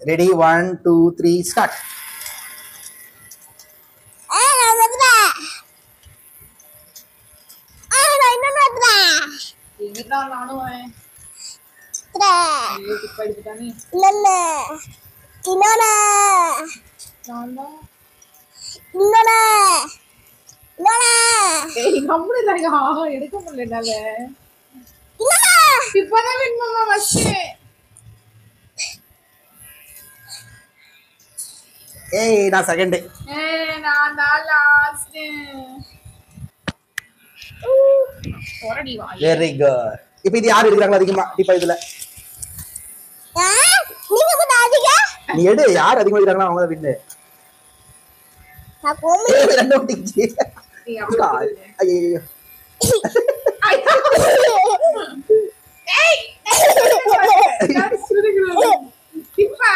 Ready 1 2 3 start. எடுக்க முடியல. இப்பதான் வேணுமாமா ஃபர்ஸ்ட். ஏய் நான் செகண்ட். நான் தான் லாஸ்ட். போறடி வா. Very good. இப்போ இது யார் எடுக்கறாங்க அதிகமா இப்போ இதுல? நீங்க கூட அதிக. நீ எடு, யார் அதிகமா எடுக்கறாங்களோ அவங்க தான் வின்னு. நான் கோமி ரெண்டு ஓட்டிச்சு. ஐயோ. ஏய். இப்பா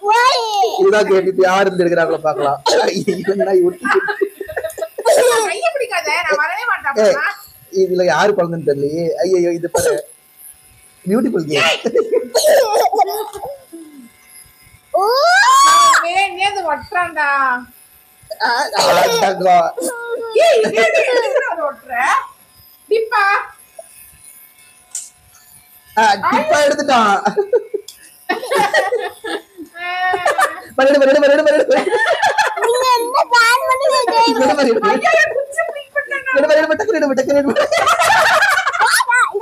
ஓய். இதான் கேட்டு யார் இருந்து எடுக்கறாங்களோ பார்க்கலாம். இவன் நான் ஒட்டி. கைய பிடிக்காத, நான் வரவே மாட்டேன். இதுல யாரு குழந்தைன்னு தெரியலையே. ஐயோ இது பாரு பியூட்டிஃபுல் கேம். ஓ நேந்து வட்றான்டா. ஆடகோ. ஏய் நேந்து வட்ற. டிப்பா. டிப்பா எடுத்துட்டான். மறுபடியும் நீங்க என்ன பிளான் பண்ணுவீங்க? ஐயா குச்சி பிக் பண்ணா.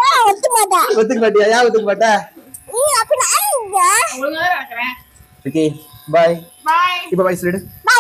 நான் ஒத்து மாட்டா. ஒத்துக்க மாட்டியா? யா ஒத்துக்க மாட்டா? நீ அப்ப நான் ஒழுங்கா நடக்கறேன். Okay bye. பை. இப்போ பாய் சொல்லிடு. பை.